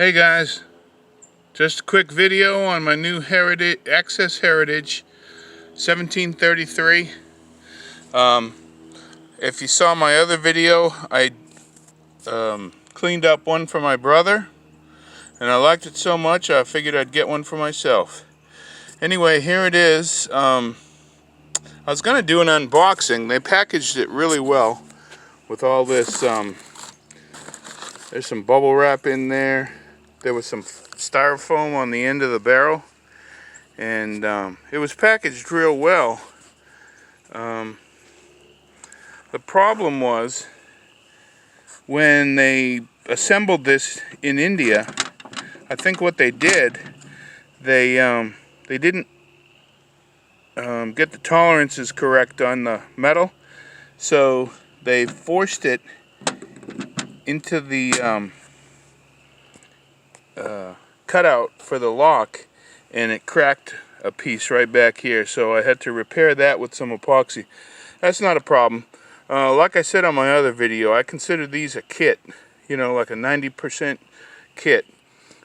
Hey guys, just a quick video on my new Access Heritage 1733. If you saw my other video, I cleaned up one for my brother, and I liked it so much I figured I'd get one for myself. Anyway, here it is. I was going to do an unboxing. They packaged it really well with all this. There's some bubble wrap in there. There was some styrofoam on the end of the barrel, and it was packaged real well. The problem was when they assembled this in India. I think what they did, they didn't get the tolerances correct on the metal, so they forced it into the cutout for the lock, and it cracked a piece right back here, so I had to repair that with some epoxy. That's not a problem. Like I said on my other video, I consider these a kit, you know, like a 90% kit,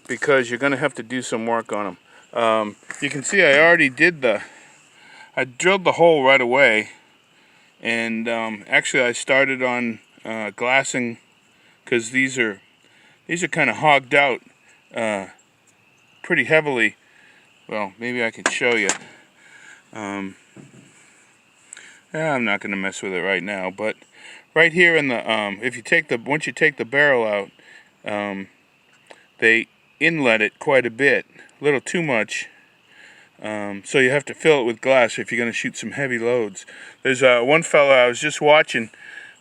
because you're going to have to do some work on them. You can see I already I drilled the hole right away, and actually I started on glassing, because these are kind of hogged out pretty heavily. Well, maybe I can show you. I'm not going to mess with it right now, but right here in the once you take the barrel out, they inlet it quite a bit, a little too much. So you have to fill it with glass if you're going to shoot some heavy loads. There's one fellow I was just watching.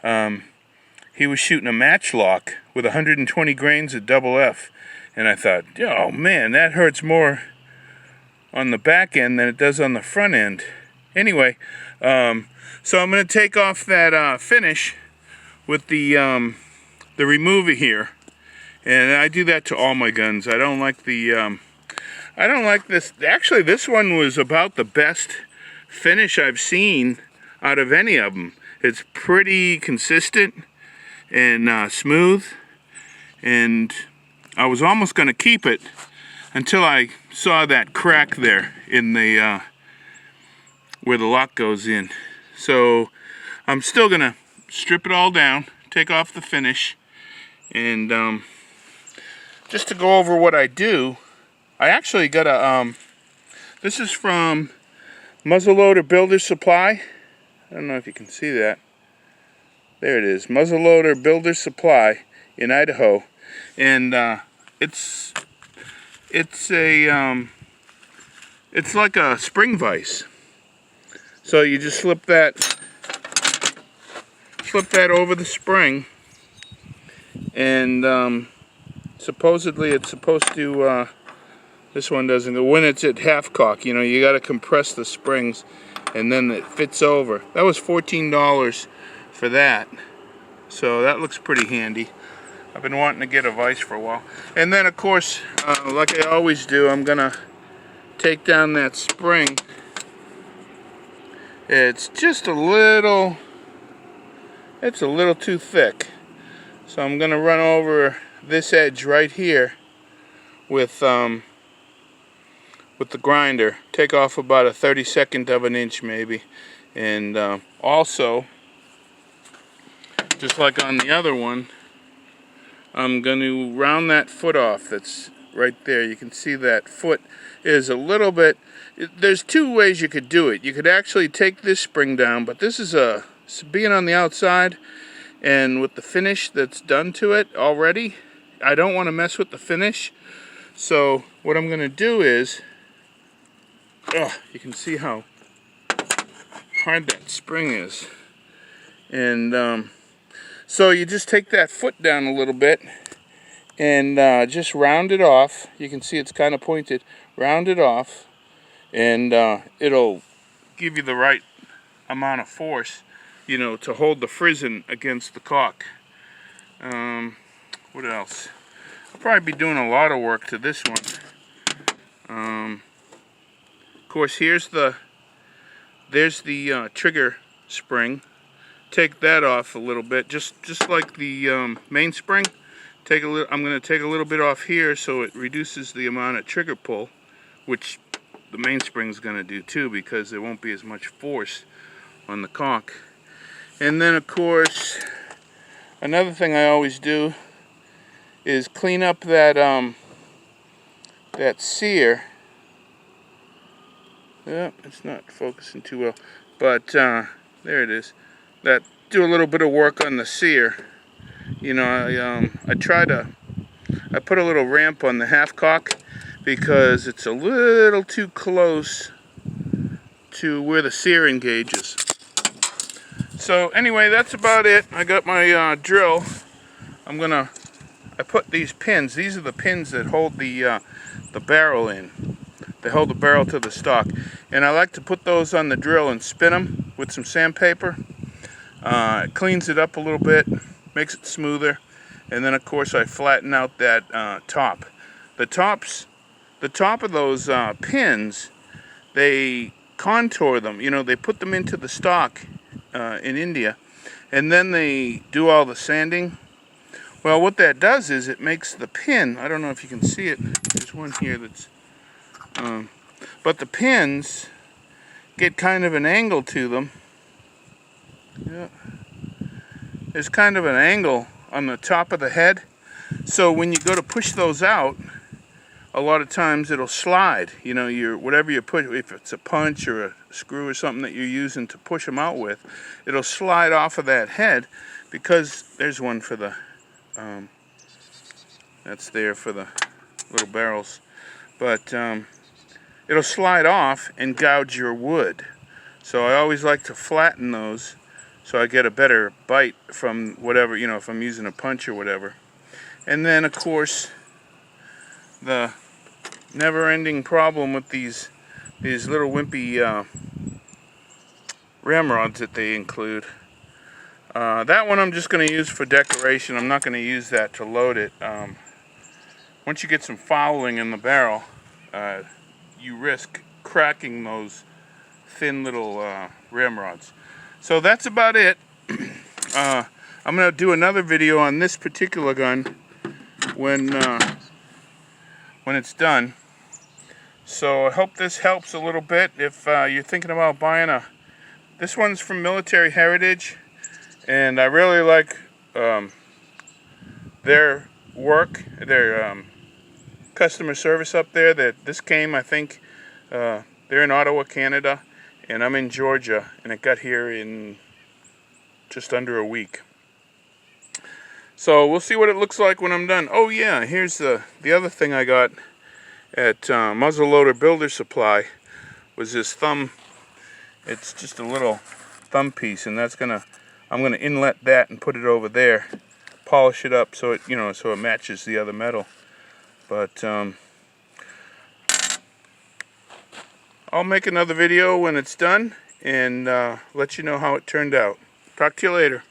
He was shooting a matchlock with 120 grains of double F, and I thought, oh man, that hurts more on the back end than it does on the front end. Anyway, so I'm going to take off that finish with the remover here, and I do that to all my guns. I don't like I don't like this. Actually, this one was about the best finish I've seen out of any of them. It's pretty consistent and smooth, and I was almost going to keep it until I saw that crack there in the where the lock goes in. So I'm still going to strip it all down, take off the finish, and just to go over what I do, I actually got a this is from Muzzleloader Builder Supply. I don't know if you can see that. There it is, Muzzleloader Builder Supply in Idaho, and it's like a spring vise. So you just slip that over the spring, and supposedly it's supposed to. This one doesn't. When it's at half cock, you know, you got to compress the springs, and then it fits over. That was $14 for that, so that looks pretty handy. I've been wanting to get a vise for a while. And then, of course, like I always do, I'm gonna take down that spring. It's just a little too thick, so I'm gonna run over this edge right here with the grinder. Take off about a 32nd of an inch maybe, and also, just like on the other one, I'm going to round that foot off that's right there. You can see that foot is a little bit, there's two ways you could do it. You could actually take this spring down, but this is being on the outside, and with the finish that's done to it already, I don't want to mess with the finish. So what I'm going to do is, you can see how hard that spring is, and so you just take that foot down a little bit and just round it off. You can see it's kind of pointed. Round it off, and it'll give you the right amount of force, you know, to hold the frizzen against the caulk. What else? I'll probably be doing a lot of work to this one. Of course, there's the trigger spring. Take that off a little bit, just like the mainspring. I'm going to take a little bit off here so it reduces the amount of trigger pull, which the mainspring is going to do too, because there won't be as much force on the caulk. And then of course, another thing I always do is clean up that that Sear. Yeah, it's not focusing too well, but there it is. Do a little bit of work on the Sear. You know, I put a little ramp on the half caulk because it's a little too close to where the Sear engages. So anyway, that's about it. I got my drill. I put these pins. These are the pins that hold the barrel in. They hold the barrel to the stock. And I like to put those on the drill and spin them with some sandpaper. It cleans it up a little bit, makes it smoother. And then of course I flatten out that top. The top of those pins, they contour them. You know, they put them into the stock in India, and then they do all the sanding. Well, what that does is it makes the pin, I don't know if you can see it, there's one here that's, but the pins get kind of an angle to them. Yeah. There's kind of an angle on the top of the head. So when you go to push those out, a lot of times it'll slide. You know, whatever you push, if it's a punch or a screw or something that you're using to push them out with, it'll slide off of that head, because there's one for the, that's there for the little barrels. But it'll slide off and gouge your wood. So I always like to flatten those so I get a better bite from whatever, you know, if I'm using a punch or whatever. And then of course, the never-ending problem with these little wimpy ramrods that they include. That one I'm just going to use for decoration. I'm not going to use that to load it. Once you get some fouling in the barrel, you risk cracking those thin little ramrods. So that's about it. I'm going to do another video on this particular gun when it's done. So I hope this helps a little bit if you're thinking about buying this one's from Military Heritage, and I really like their work, their customer service up there. This came, I think, they're in Ottawa, Canada, and I'm in Georgia, and it got here in just under a week. So we'll see what it looks like when I'm done. Oh yeah, here's the other thing I got at Muzzleloader Builder Supply was this thumb. It's just a little thumb piece, and I'm gonna inlet that and put it over there, polish it up so it, you know, so it matches the other metal. But I'll make another video when it's done and let you know how it turned out. Talk to you later.